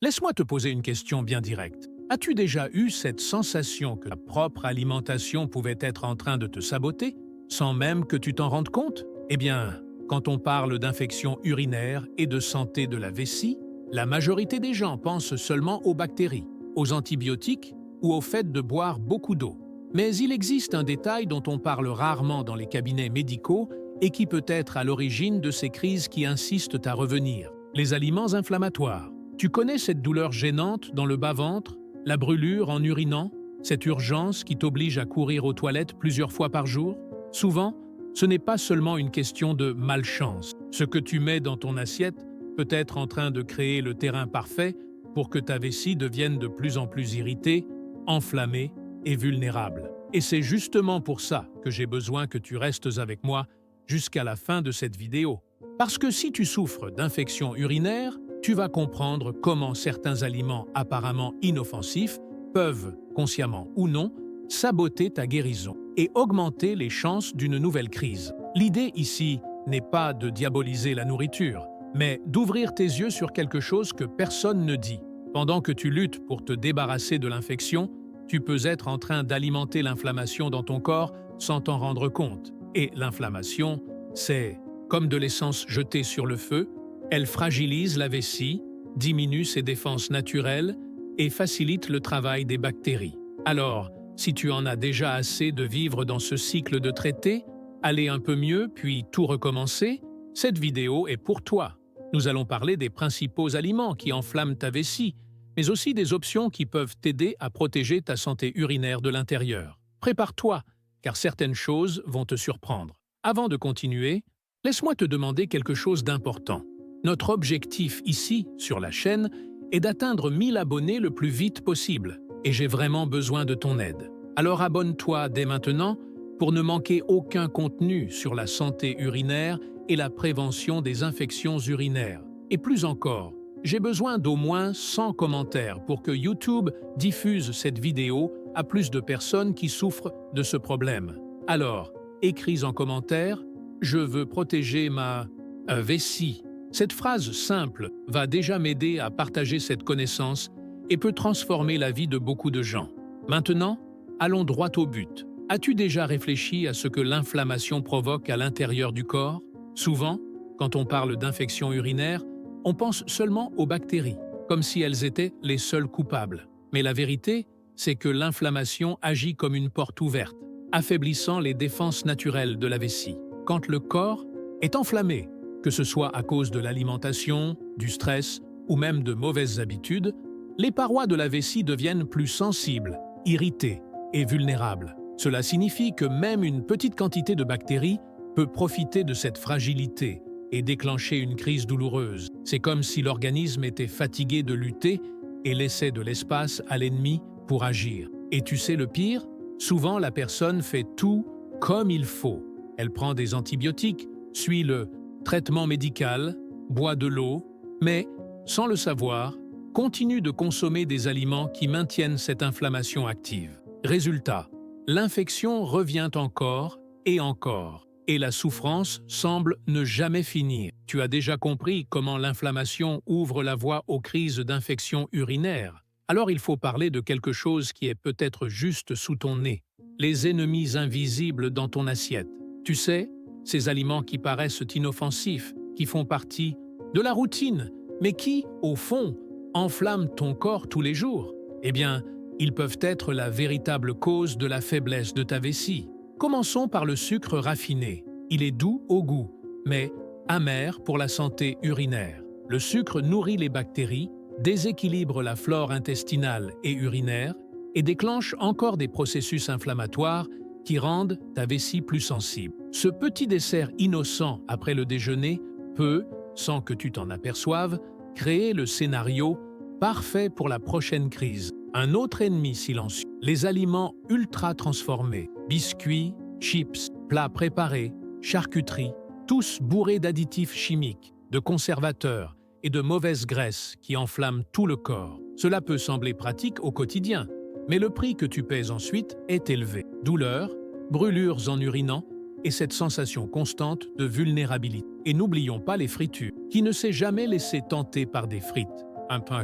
Laisse-moi te poser une question bien directe. As-tu déjà eu cette sensation que ta propre alimentation pouvait être en train de te saboter, sans même que tu t'en rendes compte? Eh bien, quand on parle d'infection urinaire et de santé de la vessie, la majorité des gens pensent seulement aux bactéries, aux antibiotiques ou au fait de boire beaucoup d'eau. Mais il existe un détail dont on parle rarement dans les cabinets médicaux et qui peut être à l'origine de ces crises qui insistent à revenir: les aliments inflammatoires. Tu connais cette douleur gênante dans le bas-ventre, la brûlure en urinant, cette urgence qui t'oblige à courir aux toilettes plusieurs fois par jour? Souvent, ce n'est pas seulement une question de malchance. Ce que tu mets dans ton assiette peut être en train de créer le terrain parfait pour que ta vessie devienne de plus en plus irritée, enflammée et vulnérable. Et c'est justement pour ça que j'ai besoin que tu restes avec moi jusqu'à la fin de cette vidéo. Parce que si tu souffres d'infection urinaire, tu vas comprendre comment certains aliments apparemment inoffensifs peuvent, consciemment ou non, saboter ta guérison et augmenter les chances d'une nouvelle crise. L'idée ici n'est pas de diaboliser la nourriture, mais d'ouvrir tes yeux sur quelque chose que personne ne dit. Pendant que tu luttes pour te débarrasser de l'infection, tu peux être en train d'alimenter l'inflammation dans ton corps sans t'en rendre compte. Et l'inflammation, c'est comme de l'essence jetée sur le feu. Elle fragilise la vessie, diminue ses défenses naturelles et facilite le travail des bactéries. Alors, si tu en as déjà assez de vivre dans ce cycle de traité, aller un peu mieux puis tout recommencer, cette vidéo est pour toi. Nous allons parler des principaux aliments qui enflamment ta vessie, mais aussi des options qui peuvent t'aider à protéger ta santé urinaire de l'intérieur. Prépare-toi, car certaines choses vont te surprendre. Avant de continuer, laisse-moi te demander quelque chose d'important. Notre objectif ici, sur la chaîne, est d'atteindre 1000 abonnés le plus vite possible, et j'ai vraiment besoin de ton aide. Alors abonne-toi dès maintenant pour ne manquer aucun contenu sur la santé urinaire et la prévention des infections urinaires. Et plus encore, j'ai besoin d'au moins 100 commentaires pour que YouTube diffuse cette vidéo à plus de personnes qui souffrent de ce problème. Alors, écris en commentaire « Je veux protéger ma vessie ». Cette phrase simple va déjà m'aider à partager cette connaissance et peut transformer la vie de beaucoup de gens. Maintenant, allons droit au but. As-tu déjà réfléchi à ce que l'inflammation provoque à l'intérieur du corps? Souvent, quand on parle d'infection urinaire, on pense seulement aux bactéries, comme si elles étaient les seules coupables. Mais la vérité, c'est que l'inflammation agit comme une porte ouverte, affaiblissant les défenses naturelles de la vessie. Quand le corps est enflammé, que ce soit à cause de l'alimentation, du stress ou même de mauvaises habitudes, les parois de la vessie deviennent plus sensibles, irritées et vulnérables. Cela signifie que même une petite quantité de bactéries peut profiter de cette fragilité et déclencher une crise douloureuse. C'est comme si l'organisme était fatigué de lutter et laissait de l'espace à l'ennemi pour agir. Et tu sais le pire? Souvent la personne fait tout comme il faut. Elle prend des antibiotiques, suit le traitement médical, boit de l'eau, mais, sans le savoir, continue de consommer des aliments qui maintiennent cette inflammation active. Résultat, l'infection revient encore, et la souffrance semble ne jamais finir. Tu as déjà compris comment l'inflammation ouvre la voie aux crises d'infection urinaire. Alors il faut parler de quelque chose qui est peut-être juste sous ton nez. Les ennemis invisibles dans ton assiette. Tu sais, ces aliments qui paraissent inoffensifs, qui font partie de la routine, mais qui, au fond, enflamment ton corps tous les jours. Eh bien, ils peuvent être la véritable cause de la faiblesse de ta vessie. Commençons par le sucre raffiné. Il est doux au goût, mais amer pour la santé urinaire. Le sucre nourrit les bactéries, déséquilibre la flore intestinale et urinaire et déclenche encore des processus inflammatoires qui rendent ta vessie plus sensible. Ce petit dessert innocent après le déjeuner peut, sans que tu t'en aperçoives, créer le scénario parfait pour la prochaine crise. Un autre ennemi silencieux, les aliments ultra transformés, biscuits, chips, plats préparés, charcuterie, tous bourrés d'additifs chimiques, de conservateurs et de mauvaises graisses qui enflamment tout le corps. Cela peut sembler pratique au quotidien, mais le prix que tu paies ensuite est élevé. Douleurs, brûlures en urinant et cette sensation constante de vulnérabilité. Et n'oublions pas les fritures. Qui ne s'est jamais laissé tenter par des frites? un pain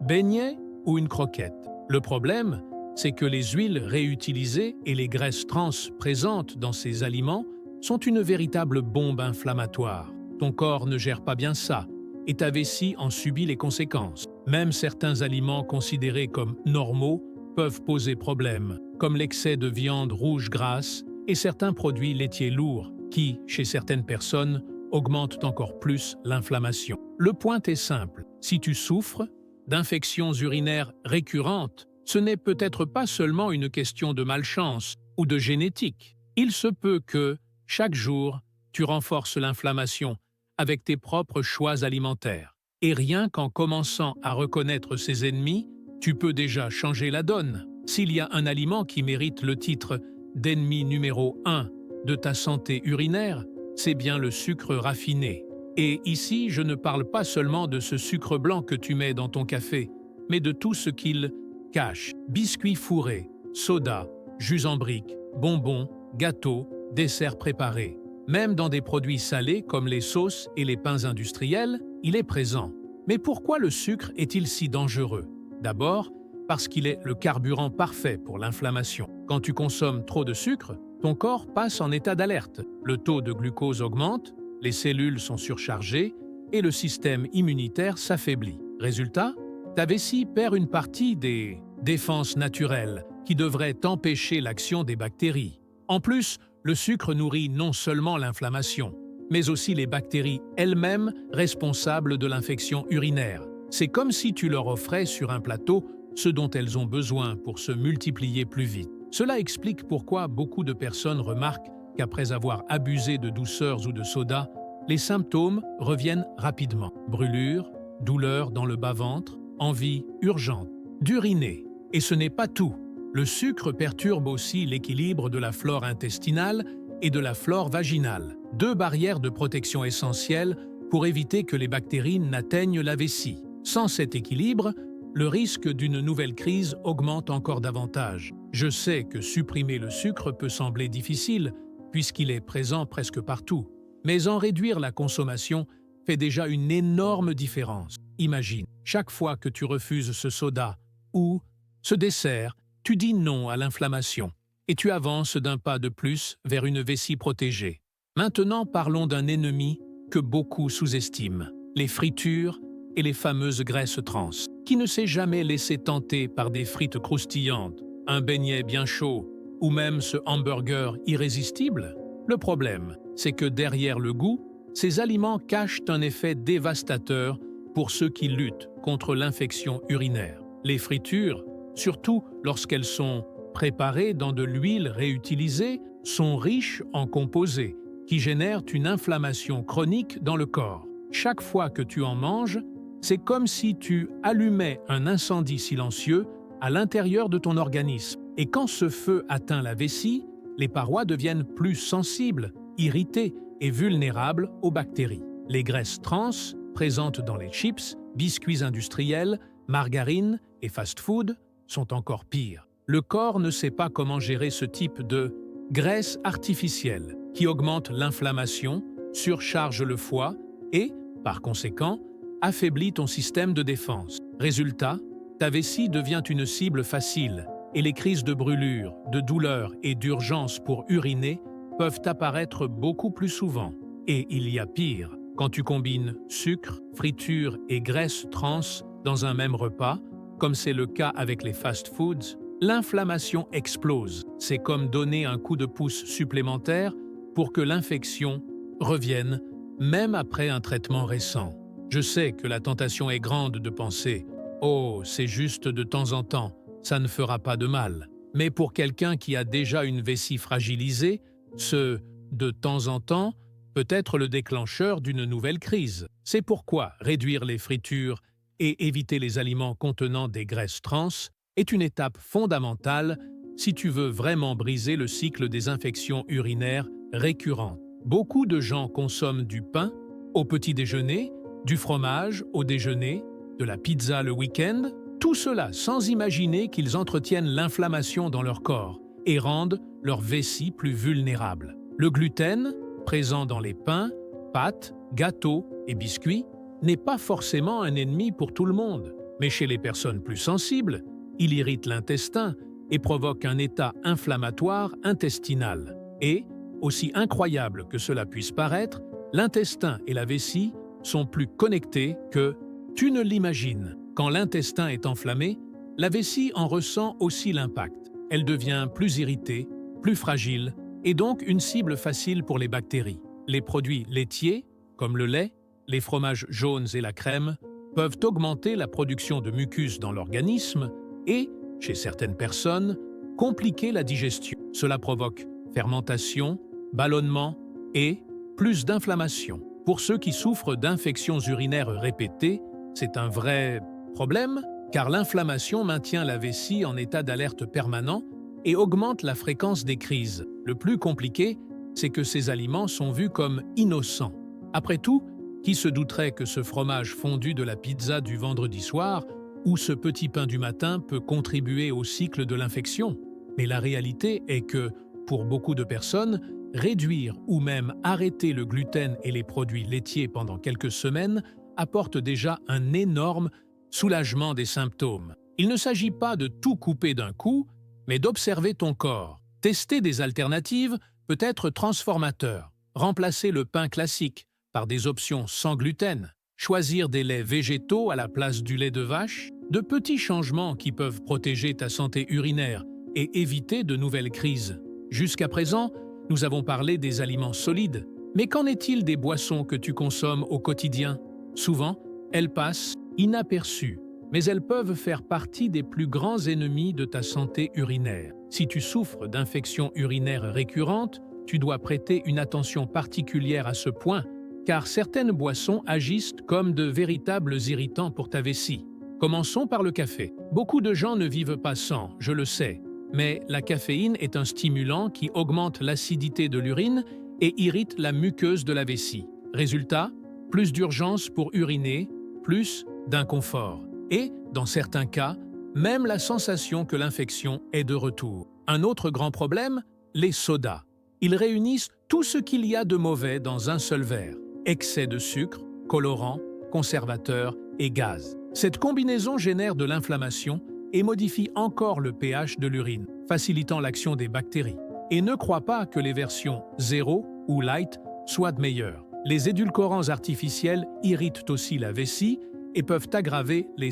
beignet ou une croquette. Le problème, c'est que les huiles réutilisées et les graisses trans présentes dans ces aliments sont une véritable bombe inflammatoire. Ton corps ne gère pas bien ça, et ta vessie en subit les conséquences. Même certains aliments considérés comme normaux peuvent poser problème, comme l'excès de viande rouge grasse et certains produits laitiers lourds qui, chez certaines personnes, augmentent encore plus l'inflammation. Le point est simple, si tu souffres d'infections urinaires récurrentes, ce n'est peut-être pas seulement une question de malchance ou de génétique. Il se peut que, chaque jour, tu renforces l'inflammation avec tes propres choix alimentaires. Et rien qu'en commençant à reconnaître ses ennemis, tu peux déjà changer la donne. S'il y a un aliment qui mérite le titre d'ennemi numéro 1 de ta santé urinaire, c'est bien le sucre raffiné. Et ici, je ne parle pas seulement de ce sucre blanc que tu mets dans ton café, mais de tout ce qu'il cache. Biscuits fourrés, soda, jus en briques, bonbons, gâteaux, desserts préparés. Même dans des produits salés comme les sauces et les pains industriels, il est présent. Mais pourquoi le sucre est-il si dangereux? D'abord, parce qu'il est le carburant parfait pour l'inflammation. Quand tu consommes trop de sucre, ton corps passe en état d'alerte. Le taux de glucose augmente, les cellules sont surchargées et le système immunitaire s'affaiblit. Résultat, ta vessie perd une partie des défenses naturelles qui devraient empêcher l'action des bactéries. En plus, le sucre nourrit non seulement l'inflammation, mais aussi les bactéries elles-mêmes responsables de l'infection urinaire. C'est comme si tu leur offrais sur un plateau ce dont elles ont besoin pour se multiplier plus vite. Cela explique pourquoi beaucoup de personnes remarquent qu'après avoir abusé de douceurs ou de soda, les symptômes reviennent rapidement. Brûlures, douleurs dans le bas-ventre, envie urgente d'uriner. Et ce n'est pas tout. Le sucre perturbe aussi l'équilibre de la flore intestinale et de la flore vaginale, deux barrières de protection essentielles pour éviter que les bactéries n'atteignent la vessie. Sans cet équilibre, le risque d'une nouvelle crise augmente encore davantage. Je sais que supprimer le sucre peut sembler difficile, puisqu'il est présent presque partout. Mais en réduire la consommation fait déjà une énorme différence. Imagine, chaque fois que tu refuses ce soda ou ce dessert, tu dis non à l'inflammation et tu avances d'un pas de plus vers une vessie protégée. Maintenant, parlons d'un ennemi que beaucoup sous-estiment, les fritures et les fameuses graisses trans. Qui ne s'est jamais laissé tenter par des frites croustillantes, un beignet bien chaud ou même ce hamburger irrésistible? Le problème, c'est que derrière le goût, ces aliments cachent un effet dévastateur pour ceux qui luttent contre l'infection urinaire. Les fritures, surtout lorsqu'elles sont préparées dans de l'huile réutilisée, sont riches en composés qui génèrent une inflammation chronique dans le corps. Chaque fois que tu en manges, c'est comme si tu allumais un incendie silencieux à l'intérieur de ton organisme. Et quand ce feu atteint la vessie, les parois deviennent plus sensibles, irritées et vulnérables aux bactéries. Les graisses trans, présentes dans les chips, biscuits industriels, margarine et fast-food, sont encore pires. Le corps ne sait pas comment gérer ce type de graisse artificielle qui augmente l'inflammation, surcharge le foie et, par conséquent, affaiblit ton système de défense. Résultat, ta vessie devient une cible facile et les crises de brûlure, de douleur et d'urgence pour uriner peuvent apparaître beaucoup plus souvent. Et il y a pire, quand tu combines sucre, friture et graisse trans dans un même repas, comme c'est le cas avec les fast-foods, l'inflammation explose. C'est comme donner un coup de pouce supplémentaire pour que l'infection revienne, même après un traitement récent. Je sais que la tentation est grande de penser « Oh, c'est juste de temps en temps, ça ne fera pas de mal ». Mais pour quelqu'un qui a déjà une vessie fragilisée, ce « de temps en temps » peut être le déclencheur d'une nouvelle crise. C'est pourquoi réduire les fritures et éviter les aliments contenant des graisses trans est une étape fondamentale si tu veux vraiment briser le cycle des infections urinaires récurrentes. Beaucoup de gens consomment du pain au petit déjeuner, du fromage au déjeuner, de la pizza le week-end, tout cela sans imaginer qu'ils entretiennent l'inflammation dans leur corps et rendent leur vessie plus vulnérable. Le gluten, présent dans les pains, pâtes, gâteaux et biscuits, n'est pas forcément un ennemi pour tout le monde, mais chez les personnes plus sensibles, il irrite l'intestin et provoque un état inflammatoire intestinal. Et, aussi incroyable que cela puisse paraître, l'intestin et la vessie sont plus connectés que tu ne l'imagines. Quand l'intestin est enflammé, la vessie en ressent aussi l'impact. Elle devient plus irritée, plus fragile, et donc une cible facile pour les bactéries. Les produits laitiers, comme le lait, les fromages jaunes et la crème, peuvent augmenter la production de mucus dans l'organisme et, chez certaines personnes, compliquer la digestion. Cela provoque fermentation, ballonnement et plus d'inflammation. Pour ceux qui souffrent d'infections urinaires répétées, c'est un vrai problème, car l'inflammation maintient la vessie en état d'alerte permanent et augmente la fréquence des crises. Le plus compliqué, c'est que ces aliments sont vus comme innocents. Après tout, qui se douterait que ce fromage fondu de la pizza du vendredi soir ou ce petit pain du matin peut contribuer au cycle de l'infection? Mais la réalité est que, pour beaucoup de personnes, réduire ou même arrêter le gluten et les produits laitiers pendant quelques semaines apporte déjà un énorme soulagement des symptômes. Il ne s'agit pas de tout couper d'un coup, mais d'observer ton corps. Tester des alternatives peut être transformateur. Remplacer le pain classique par des options sans gluten, choisir des laits végétaux à la place du lait de vache, de petits changements qui peuvent protéger ta santé urinaire et éviter de nouvelles crises. Jusqu'à présent, nous avons parlé des aliments solides, mais qu'en est-il des boissons que tu consommes au quotidien? Souvent, elles passent inaperçues, mais elles peuvent faire partie des plus grands ennemis de ta santé urinaire. Si tu souffres d'infections urinaires récurrentes, tu dois prêter une attention particulière à ce point, car certaines boissons agissent comme de véritables irritants pour ta vessie. Commençons par le café. Beaucoup de gens ne vivent pas sans, je le sais, mais la caféine est un stimulant qui augmente l'acidité de l'urine et irrite la muqueuse de la vessie. Résultat, plus d'urgence pour uriner, plus d'inconfort. Et, dans certains cas, même la sensation que l'infection est de retour. Un autre grand problème, les sodas. Ils réunissent tout ce qu'il y a de mauvais dans un seul verre. Excès de sucre, colorants, conservateurs et gaz. Cette combinaison génère de l'inflammation et modifie encore le pH de l'urine, facilitant l'action des bactéries. Et ne crois pas que les versions 0 ou light soient meilleures. Les édulcorants artificiels irritent aussi la vessie et peuvent aggraver les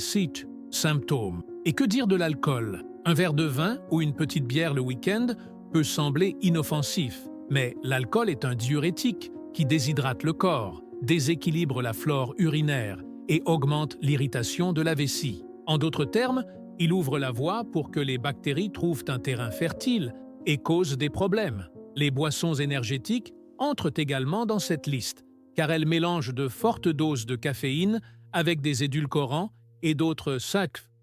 symptômes. Et que dire de l'alcool? Un verre de vin ou une petite bière le week-end peut sembler inoffensif, mais l'alcool est un diurétique qui déshydrate le corps, déséquilibre la flore urinaire et augmente l'irritation de la vessie. En d'autres termes, il ouvre la voie pour que les bactéries trouvent un terrain fertile et causent des problèmes. Les boissons énergétiques entrent également dans cette liste, car elles mélangent de fortes doses de caféine avec des édulcorants et d'autres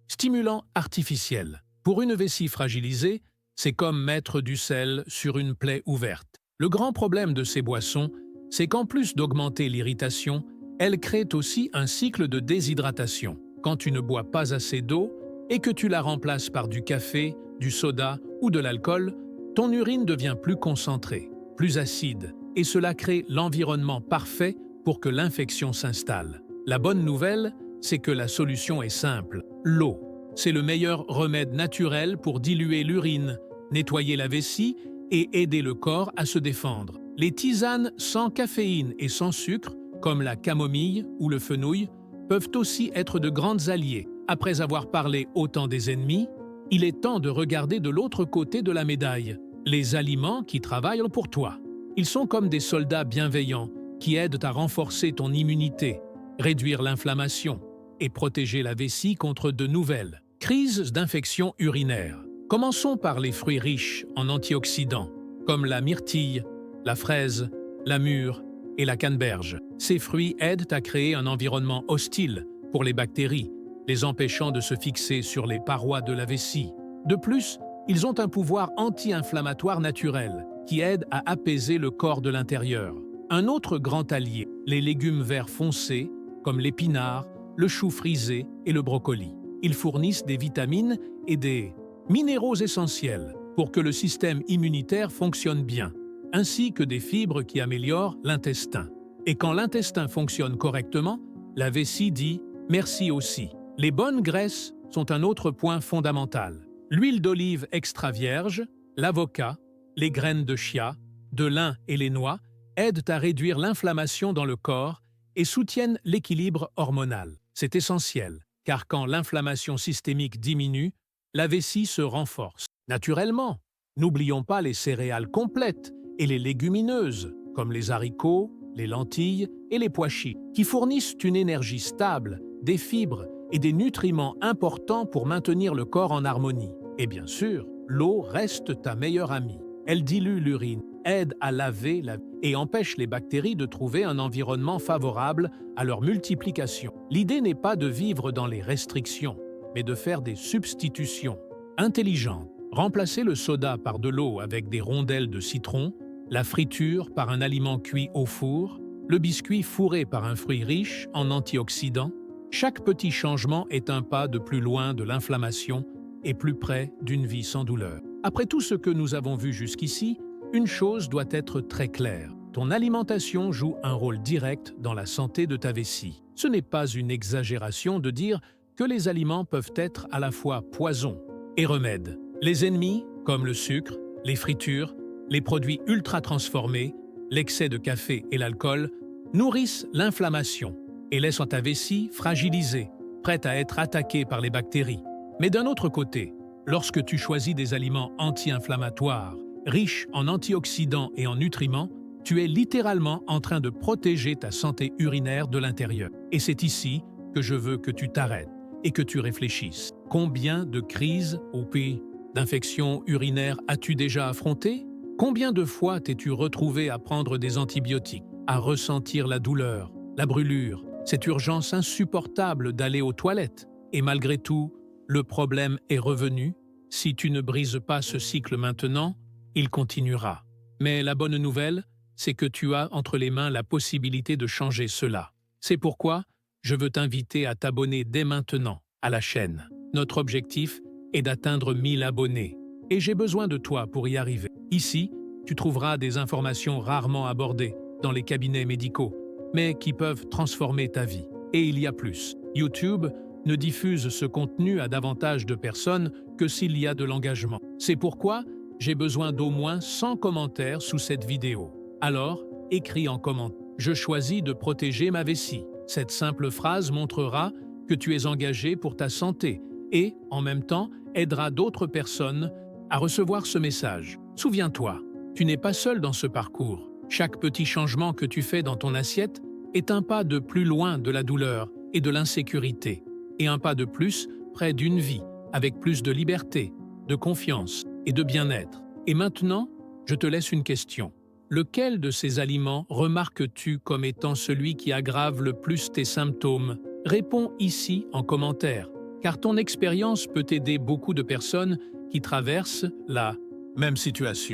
stimulants artificiels. Pour une vessie fragilisée, c'est comme mettre du sel sur une plaie ouverte. Le grand problème de ces boissons, c'est qu'en plus d'augmenter l'irritation, elles créent aussi un cycle de déshydratation. Quand tu ne bois pas assez d'eau et que tu la remplaces par du café, du soda ou de l'alcool, ton urine devient plus concentrée, plus acide, et cela crée l'environnement parfait pour que l'infection s'installe. La bonne nouvelle, c'est que la solution est simple, l'eau. C'est le meilleur remède naturel pour diluer l'urine, nettoyer la vessie et aider le corps à se défendre. Les tisanes sans caféine et sans sucre, comme la camomille ou le fenouil, peuvent aussi être de grandes alliées. Après avoir parlé autant des ennemis, il est temps de regarder de l'autre côté de la médaille, les aliments qui travaillent pour toi. Ils sont comme des soldats bienveillants qui aident à renforcer ton immunité, réduire l'inflammation et protéger la vessie contre de nouvelles crises d'infection urinaire. Commençons par les fruits riches en antioxydants, comme la myrtille, la fraise, la mûre et la canneberge. Ces fruits aident à créer un environnement hostile pour les bactéries, les empêchant de se fixer sur les parois de la vessie. De plus, ils ont un pouvoir anti-inflammatoire naturel qui aide à apaiser le corps de l'intérieur. Un autre grand allié, les légumes verts foncés, comme l'épinard, le chou frisé et le brocoli. Ils fournissent des vitamines et des minéraux essentiels pour que le système immunitaire fonctionne bien, ainsi que des fibres qui améliorent l'intestin. Et quand l'intestin fonctionne correctement, la vessie dit « merci aussi ». Les bonnes graisses sont un autre point fondamental. L'huile d'olive extra vierge, l'avocat, les graines de chia, de lin et les noix aident à réduire l'inflammation dans le corps et soutiennent l'équilibre hormonal. C'est essentiel, car quand l'inflammation systémique diminue, la vessie se renforce. Naturellement, n'oublions pas les céréales complètes et les légumineuses, comme les haricots, les lentilles et les pois chiches, qui fournissent une énergie stable, des fibres et des nutriments importants pour maintenir le corps en harmonie. Et bien sûr, l'eau reste ta meilleure amie. Elle dilue l'urine, aide à laver et empêche les bactéries de trouver un environnement favorable à leur multiplication. L'idée n'est pas de vivre dans les restrictions, mais de faire des substitutions intelligentes. Remplacer le soda par de l'eau avec des rondelles de citron, la friture par un aliment cuit au four, le biscuit fourré par un fruit riche en antioxydants. Chaque petit changement est un pas de plus loin de l'inflammation et plus près d'une vie sans douleur. Après tout ce que nous avons vu jusqu'ici, une chose doit être très claire. Ton alimentation joue un rôle direct dans la santé de ta vessie. Ce n'est pas une exagération de dire que les aliments peuvent être à la fois poison et remède. Les ennemis, comme le sucre, les fritures, les produits ultra-transformés, l'excès de café et l'alcool, nourrissent l'inflammation et laissent ta vessie fragilisée, prête à être attaquée par les bactéries. Mais d'un autre côté, lorsque tu choisis des aliments anti-inflammatoires, riches en antioxydants et en nutriments, tu es littéralement en train de protéger ta santé urinaire de l'intérieur. Et c'est ici que je veux que tu t'arrêtes et que tu réfléchisses. Combien de crises au pays d'infections urinaires as-tu déjà affrontées? Combien de fois t'es-tu retrouvé à prendre des antibiotiques, à ressentir la douleur, la brûlure, cette urgence insupportable d'aller aux toilettes? Et malgré tout, le problème est revenu. Si tu ne brises pas ce cycle maintenant, il continuera. Mais la bonne nouvelle, c'est que tu as entre les mains la possibilité de changer cela. C'est pourquoi je veux t'inviter à t'abonner dès maintenant à la chaîne. Notre objectif est d'atteindre 1000 abonnés. Et j'ai besoin de toi pour y arriver. Ici, tu trouveras des informations rarement abordées dans les cabinets médicaux, mais qui peuvent transformer ta vie. Et il y a plus. YouTube ne diffuse ce contenu à davantage de personnes que s'il y a de l'engagement. C'est pourquoi j'ai besoin d'au moins 100 commentaires sous cette vidéo. Alors, écris en commentaire « Je choisis de protéger ma vessie ». Cette simple phrase montrera que tu es engagé pour ta santé et, en même temps, aidera d'autres personnes à recevoir ce message. Souviens-toi, tu n'es pas seul dans ce parcours. Chaque petit changement que tu fais dans ton assiette est un pas de plus loin de la douleur et de l'insécurité, et un pas de plus près d'une vie avec plus de liberté, de confiance et de bien-être. Et maintenant, je te laisse une question. Lequel de ces aliments remarques-tu comme étant celui qui aggrave le plus tes symptômes? Réponds ici en commentaire, car ton expérience peut aider beaucoup de personnes qui traversent la même situation.